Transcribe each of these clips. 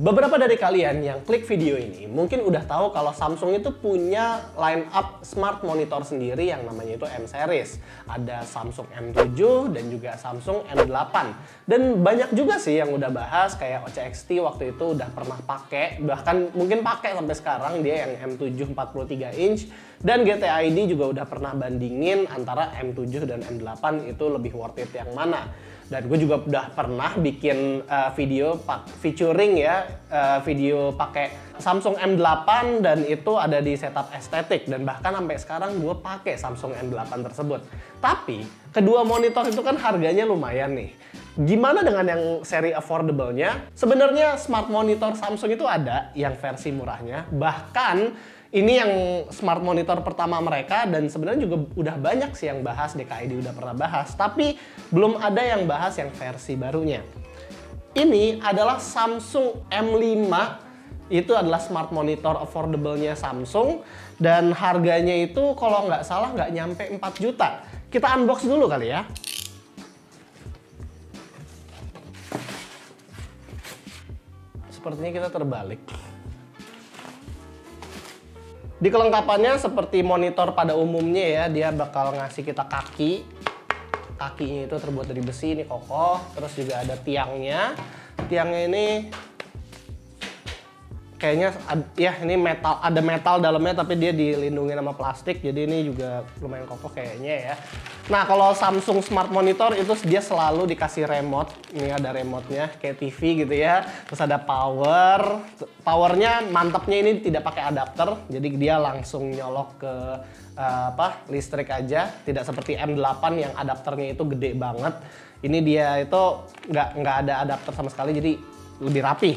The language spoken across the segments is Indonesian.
Beberapa dari kalian yang klik video ini mungkin udah tahu kalau Samsung itu punya line up smart monitor sendiri yang namanya itu M series. Ada Samsung M7 dan juga Samsung M8. Dan banyak juga sih yang udah bahas, kayak OCXT waktu itu udah pernah pakai, bahkan mungkin pakai sampai sekarang dia yang M7 43 inch. Dan GTID juga udah pernah bandingin antara M7 dan M8 itu lebih worth it yang mana. Dan gue juga udah pernah bikin video featuring ya, video pakai Samsung M8 dan itu ada di setup estetik, dan bahkan sampai sekarang gue pakai Samsung M8 tersebut. Tapi kedua monitor itu kan harganya lumayan nih. Gimana dengan yang seri affordable-nya? Sebenarnya smart monitor Samsung itu ada yang versi murahnya, bahkan ini yang smart monitor pertama mereka, dan sebenarnya juga udah banyak sih yang bahas, DKID udah pernah bahas, tapi belum ada yang bahas yang versi barunya. Ini adalah Samsung M5, itu adalah smart monitor affordable-nya Samsung, dan harganya itu kalau nggak salah nggak nyampe 4 juta. Kita unbox dulu kali ya. Sepertinya kita terbalik. Di kelengkapannya seperti monitor pada umumnya ya, dia bakal ngasih kita kaki. Kakinya itu terbuat dari besi, ini kokoh. Terus juga ada tiangnya. Tiangnya ini kayaknya ya ini metal, ada metal dalamnya tapi dia dilindungi sama plastik. Jadi ini juga lumayan kokoh kayaknya ya. Nah, kalau Samsung Smart Monitor itu dia selalu dikasih remote. Ini ada remote-nya kayak TV gitu ya. Terus ada power. Powernya mantapnya ini tidak pakai adapter. Jadi dia langsung nyolok ke listrik aja. Tidak seperti M8 yang adapternya itu gede banget. Ini dia itu nggak ada adapter sama sekali, jadi lebih rapi.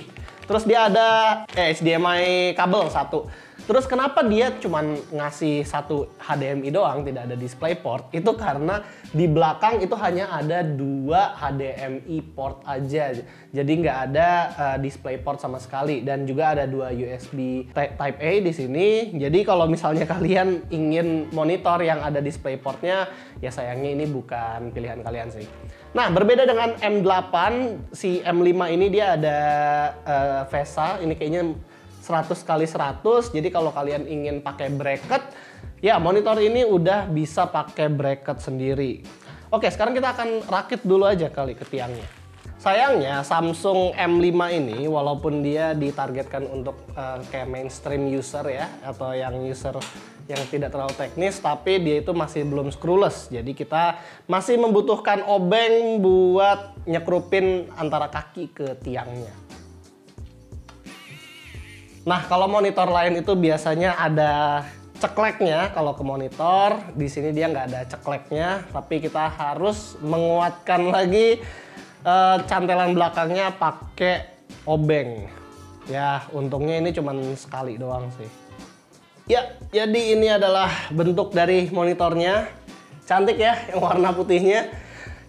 Terus dia ada HDMI kabel satu. Terus kenapa dia cuman ngasih satu HDMI doang, tidak ada DisplayPort? Itu karena di belakang itu hanya ada 2 HDMI port aja. Jadi nggak ada DisplayPort sama sekali. Dan juga ada 2 USB Type A di sini. Jadi kalau misalnya kalian ingin monitor yang ada DisplayPort-nya, ya sayangnya ini bukan pilihan kalian sih. Nah, berbeda dengan M8, si M5 ini dia ada VESA, ini kayaknya 100x100, jadi kalau kalian ingin pakai bracket, ya monitor ini udah bisa pakai bracket sendiri. Oke, sekarang kita akan rakit dulu aja kali ke tiangnya. Sayangnya Samsung M5 ini, walaupun dia ditargetkan untuk kayak mainstream user ya, atau yang user yang tidak terlalu teknis, tapi dia itu masih belum screwless. Jadi kita masih membutuhkan obeng buat nyekrupin antara kaki ke tiangnya. Nah, kalau monitor lain itu biasanya ada cekleknya. Kalau ke monitor, di sini dia nggak ada cekleknya, tapi kita harus menguatkan lagi cantelan belakangnya pakai obeng. Ya, untungnya ini cuma sekali doang sih. Ya, jadi ini adalah bentuk dari monitornya. Cantik ya, yang warna putihnya.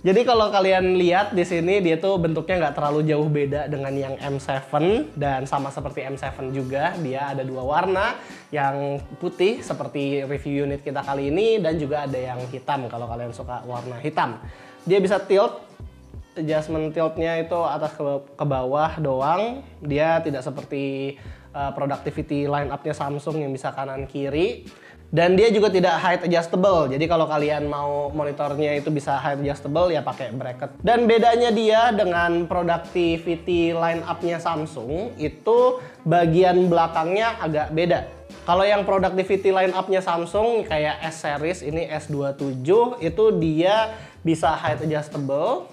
Jadi kalau kalian lihat di sini dia tuh bentuknya nggak terlalu jauh beda dengan yang M7, dan sama seperti M7 juga dia ada 2 warna, yang putih seperti review unit kita kali ini, dan juga ada yang hitam kalau kalian suka warna hitam. Dia bisa tilt, adjustment tiltnya itu atas ke bawah doang. Dia tidak seperti productivity line up-nya Samsung yang bisa kanan kiri. Dan dia juga tidak height adjustable. Jadi kalau kalian mau monitornya itu bisa height adjustable, ya pakai bracket. Dan bedanya dia dengan productivity line up-nya Samsung itu bagian belakangnya agak beda. Kalau yang productivity line up-nya Samsung kayak S series ini S27 itu dia bisa height adjustable,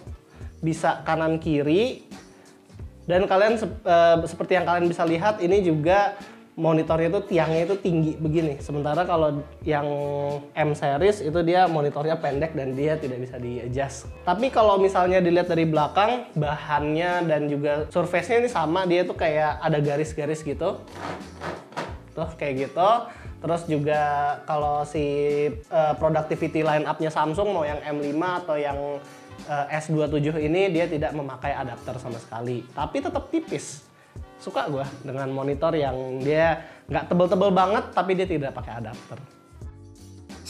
bisa kanan kiri. Dan kalian seperti yang kalian bisa lihat ini juga monitornya itu tiangnya itu tinggi begini. Sementara kalau yang M series itu dia monitornya pendek dan dia tidak bisa di-adjust. Tapi kalau misalnya dilihat dari belakang, bahannya dan juga surface-nya ini sama, dia tuh kayak ada garis-garis gitu. Tuh kayak gitu. Terus juga kalau si productivity line up-nya Samsung mau yang M5 atau yang S27 ini dia tidak memakai adapter sama sekali. Tapi tetap tipis. Suka gue dengan monitor yang dia nggak tebel-tebel banget tapi dia tidak pakai adapter.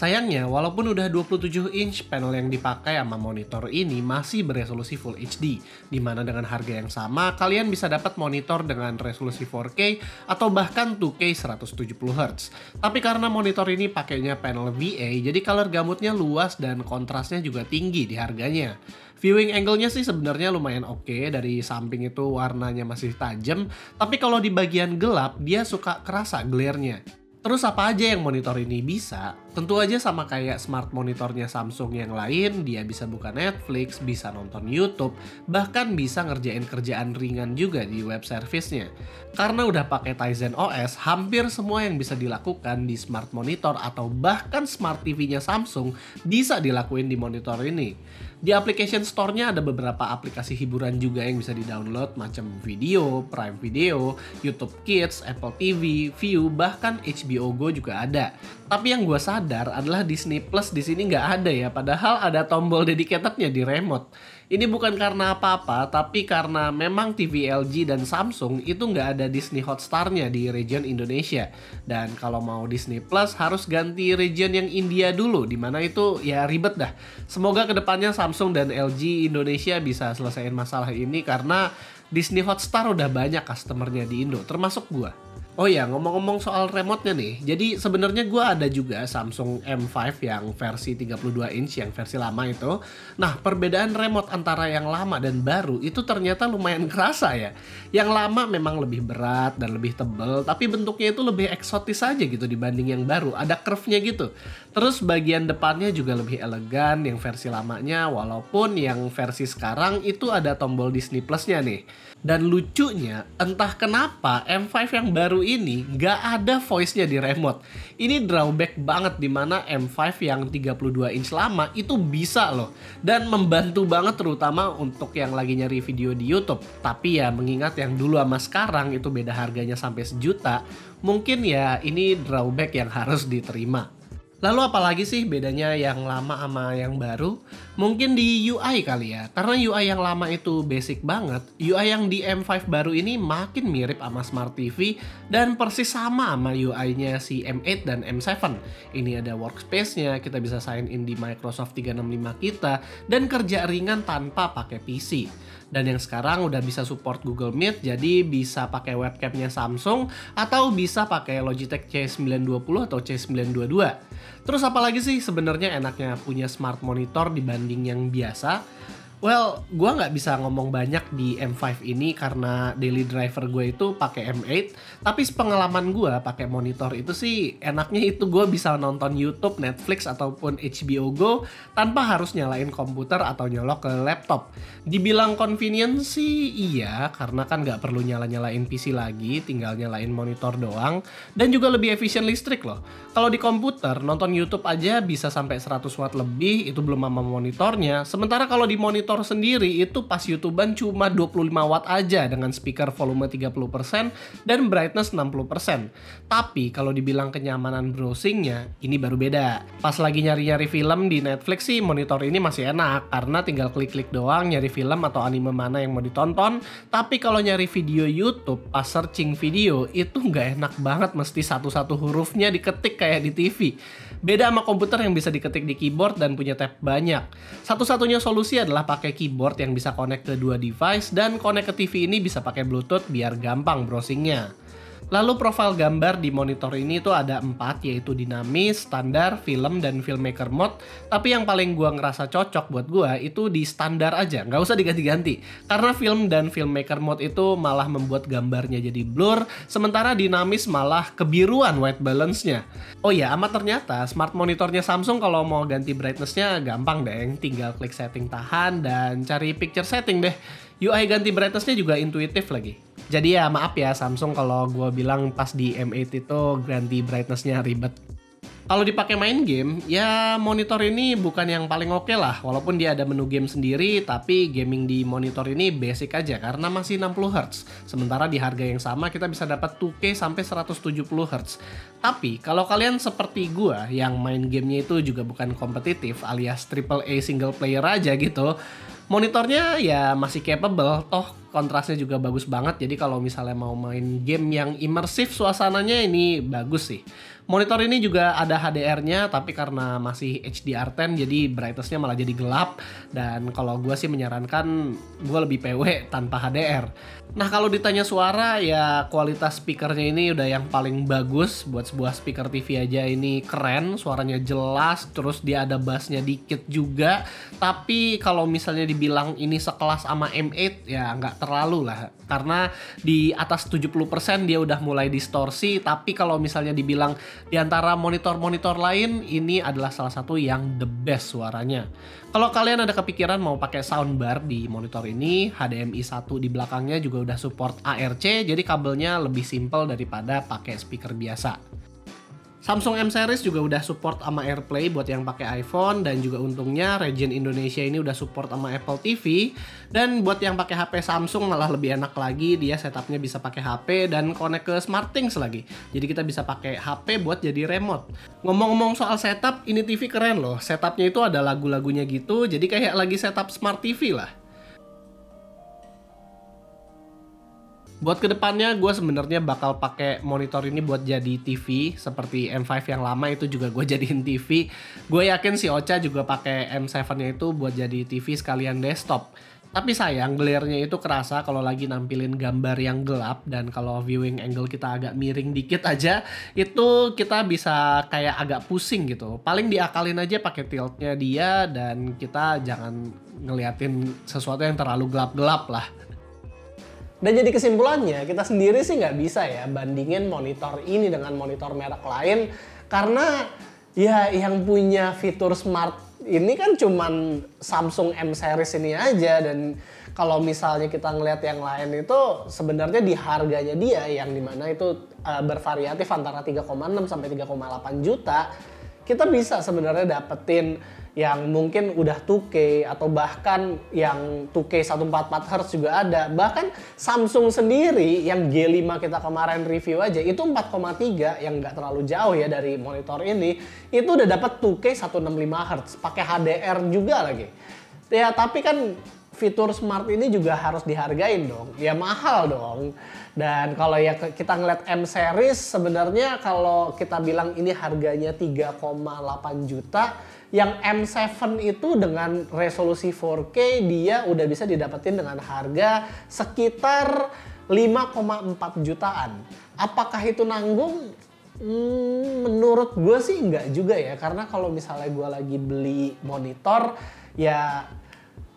Sayangnya, walaupun udah 27 inch, panel yang dipakai sama monitor ini masih beresolusi Full HD, dimana dengan harga yang sama, kalian bisa dapat monitor dengan resolusi 4K atau bahkan 2K 170Hz. Tapi karena monitor ini pakainya panel VA, jadi color gamutnya luas dan kontrasnya juga tinggi di harganya. Viewing angle-nya sih sebenarnya lumayan oke, dari samping itu warnanya masih tajam, tapi kalau di bagian gelap dia suka kerasa glare-nya. Terus apa aja yang monitor ini bisa? Tentu aja sama kayak smart monitornya Samsung yang lain, dia bisa buka Netflix, bisa nonton YouTube, bahkan bisa ngerjain kerjaan ringan juga di web service-nya. Karena udah pakai Tizen OS, hampir semua yang bisa dilakukan di smart monitor atau bahkan smart TV-nya Samsung bisa dilakuin di monitor ini. Di application store-nya ada beberapa aplikasi hiburan juga yang bisa di-download macam Video, Prime Video, YouTube Kids, Apple TV, View, bahkan HBO Go juga ada. Tapi yang gue sadar adalah Disney Plus di sini nggak ada ya, padahal ada tombol dedicated-nya di remote. Ini bukan karena apa-apa, tapi karena memang TV LG dan Samsung itu nggak ada Disney Hotstar-nya di region Indonesia. Dan kalau mau Disney Plus harus ganti region yang India dulu, dimana itu ya ribet dah. Semoga kedepannya Samsung dan LG Indonesia bisa selesaiin masalah ini karena Disney Hotstar udah banyak customernya di Indo, termasuk gua. Oh ya, ngomong-ngomong soal remote-nya nih. Jadi sebenarnya gue ada juga Samsung M5 yang versi 32 inch, yang versi lama itu. Nah, perbedaan remote antara yang lama dan baru itu ternyata lumayan kerasa ya. Yang lama memang lebih berat dan lebih tebal, tapi bentuknya itu lebih eksotis aja gitu dibanding yang baru. Ada curve-nya gitu. Terus bagian depannya juga lebih elegan yang versi lamanya, walaupun yang versi sekarang itu ada tombol Disney Plus-nya nih. Dan lucunya, entah kenapa M5 yang baru ini nggak ada voice-nya di remote. Ini drawback banget dimana M5 yang 32 inch lama itu bisa loh. Dan membantu banget terutama untuk yang lagi nyari video di YouTube. Tapi ya mengingat yang dulu sama sekarang itu beda harganya sampai 1 juta, mungkin ya ini drawback yang harus diterima. Lalu apalagi sih bedanya yang lama sama yang baru? Mungkin di UI kali ya, karena UI yang lama itu basic banget, UI yang di M5 baru ini makin mirip sama Smart TV dan persis sama UI-nya si M8 dan M7. Ini ada workspace-nya, kita bisa sign in di Microsoft 365 kita, dan kerja ringan tanpa pakai PC. Dan yang sekarang udah bisa support Google Meet, jadi bisa pakai webcamnya Samsung atau bisa pakai Logitech C920 atau C922. Terus apalagi sih sebenarnya enaknya punya smart monitor dibanding yang biasa? Well, gue nggak bisa ngomong banyak di M5 ini karena daily driver gue itu pakai M8. Tapi pengalaman gue pakai monitor itu sih enaknya itu gue bisa nonton YouTube, Netflix ataupun HBO Go tanpa harus nyalain komputer atau nyolok ke laptop. Dibilang convenient sih iya, karena kan nggak perlu nyalain PC lagi, tinggal nyalain monitor doang. Dan juga lebih efisien listrik loh. Kalau di komputer nonton YouTube aja bisa sampai 100 watt lebih, itu belum sama monitornya. Sementara kalau di monitor sendiri itu pas YouTubean cuma 25 watt aja dengan speaker volume 30% dan brightness 60%. Tapi kalau dibilang kenyamanan browsingnya, ini baru beda. Pas lagi nyari-nyari film di Netflix sih monitor ini masih enak karena tinggal klik-klik doang nyari film atau anime mana yang mau ditonton. Tapi kalau nyari video YouTube pas searching video itu nggak enak banget, mesti satu-satu hurufnya diketik kayak di TV. Beda sama komputer yang bisa diketik di keyboard dan punya tab banyak. Satu-satunya solusi adalah pakai keyboard yang bisa connect ke dua device dan connect ke TV ini bisa pakai Bluetooth biar gampang browsingnya. Lalu profil gambar di monitor ini tuh ada 4, yaitu dinamis, standar, film, dan filmmaker mode. Tapi yang paling gua ngerasa cocok buat gua itu di standar aja, nggak usah diganti-ganti. Karena film dan filmmaker mode itu malah membuat gambarnya jadi blur, sementara dinamis malah kebiruan white balance-nya. Oh ya, amat ternyata smart monitornya Samsung kalau mau ganti brightness-nya gampang deh, tinggal klik setting tahan dan cari picture setting deh. UI ganti brightness-nya juga intuitif lagi. Jadi ya maaf ya Samsung kalau gue bilang pas di M8 itu ganti brightness-nya ribet. Kalau dipakai main game, ya monitor ini bukan yang paling oke lah. Walaupun dia ada menu game sendiri, tapi gaming di monitor ini basic aja karena masih 60Hz. Sementara di harga yang sama kita bisa dapat 2K sampai 170Hz. Tapi kalau kalian seperti gua yang main gamenya itu juga bukan kompetitif alias AAA single player aja gitu, monitornya ya masih capable, toh kontrasnya juga bagus banget. Jadi kalau misalnya mau main game yang imersif suasananya ini bagus sih. Monitor ini juga ada HDR-nya, tapi karena masih HDR10 jadi brightness-nya malah jadi gelap. Dan kalau gue sih menyarankan gue lebih PW tanpa HDR. Nah kalau ditanya suara, ya kualitas speakernya ini udah yang paling bagus. Buat sebuah speaker TV aja ini keren, suaranya jelas, terus dia ada bass-nya dikit juga. Tapi kalau misalnya dibilang ini sekelas sama M8, ya nggak terlalu lah. Karena di atas 70% dia udah mulai distorsi, tapi kalau misalnya dibilang di antara monitor-monitor lain, ini adalah salah satu yang the best suaranya. Kalau kalian ada kepikiran mau pakai soundbar di monitor ini, HDMI 1 di belakangnya juga udah support ARC, jadi kabelnya lebih simple daripada pakai speaker biasa. Samsung M Series juga udah support sama AirPlay buat yang pakai iPhone, dan juga untungnya region Indonesia ini udah support sama Apple TV. Dan buat yang pakai HP Samsung malah lebih enak lagi, dia setupnya bisa pakai HP dan connect ke SmartThings lagi. Jadi kita bisa pakai HP buat jadi remote. Ngomong-ngomong soal setup, ini TV keren loh. Setupnya itu ada lagu-lagunya gitu, jadi kayak lagi setup Smart TV lah. Buat kedepannya gue sebenarnya bakal pakai monitor ini buat jadi TV seperti M5 yang lama itu juga gue jadiin TV. Gue yakin si Ocha juga pakai M7-nya itu buat jadi TV sekalian desktop. Tapi sayang glare-nya itu kerasa kalau lagi nampilin gambar yang gelap, dan kalau viewing angle kita agak miring dikit aja itu kita bisa kayak agak pusing gitu. Paling diakalin aja pakai tiltnya dia, dan kita jangan ngeliatin sesuatu yang terlalu gelap-gelap lah. Dan jadi kesimpulannya, kita sendiri sih nggak bisa ya bandingin monitor ini dengan monitor merek lain. Karena ya yang punya fitur smart ini kan cuman Samsung M Series ini aja. Dan kalau misalnya kita ngelihat yang lain itu sebenarnya di harganya dia yang dimana itu bervariatif antara 3,6 sampai 3,8 juta. Kita bisa sebenarnya dapetin yang mungkin udah 2K atau bahkan yang 2K 144 Hz juga ada. Bahkan Samsung sendiri yang G5 kita kemarin review aja itu 4,3 yang nggak terlalu jauh ya dari monitor ini. Itu udah dapat 2K 165 Hz pakai HDR juga lagi. Ya tapi kan fitur smart ini juga harus dihargain dong. Ya mahal dong. Dan kalau ya kita ngeliat M Series sebenarnya kalau kita bilang ini harganya 3,8 juta, yang M7 itu dengan resolusi 4K dia udah bisa didapetin dengan harga sekitar 5,4 jutaan. Apakah itu nanggung? Menurut gue sih enggak juga ya. Karena kalau misalnya gue lagi beli monitor, ya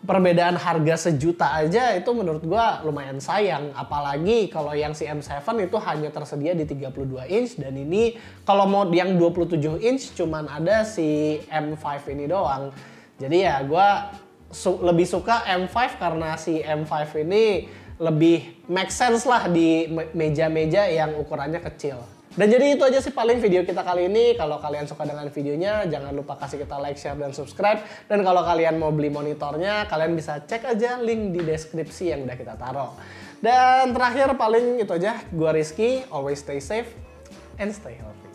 perbedaan harga sejuta aja itu menurut gua lumayan sayang. Apalagi kalau yang si M7 itu hanya tersedia di 32 inch, dan ini kalau mau yang 27 inch cuman ada si M5 ini doang. Jadi ya gua lebih suka M5 karena si M5 ini lebih make sense lah di meja-meja yang ukurannya kecil. Dan jadi itu aja sih paling video kita kali ini. Kalau kalian suka dengan videonya, jangan lupa kasih kita like, share, dan subscribe. Dan kalau kalian mau beli monitornya, kalian bisa cek aja link di deskripsi yang udah kita taruh. Dan terakhir paling itu aja. Gua Rizky, always stay safe and stay healthy.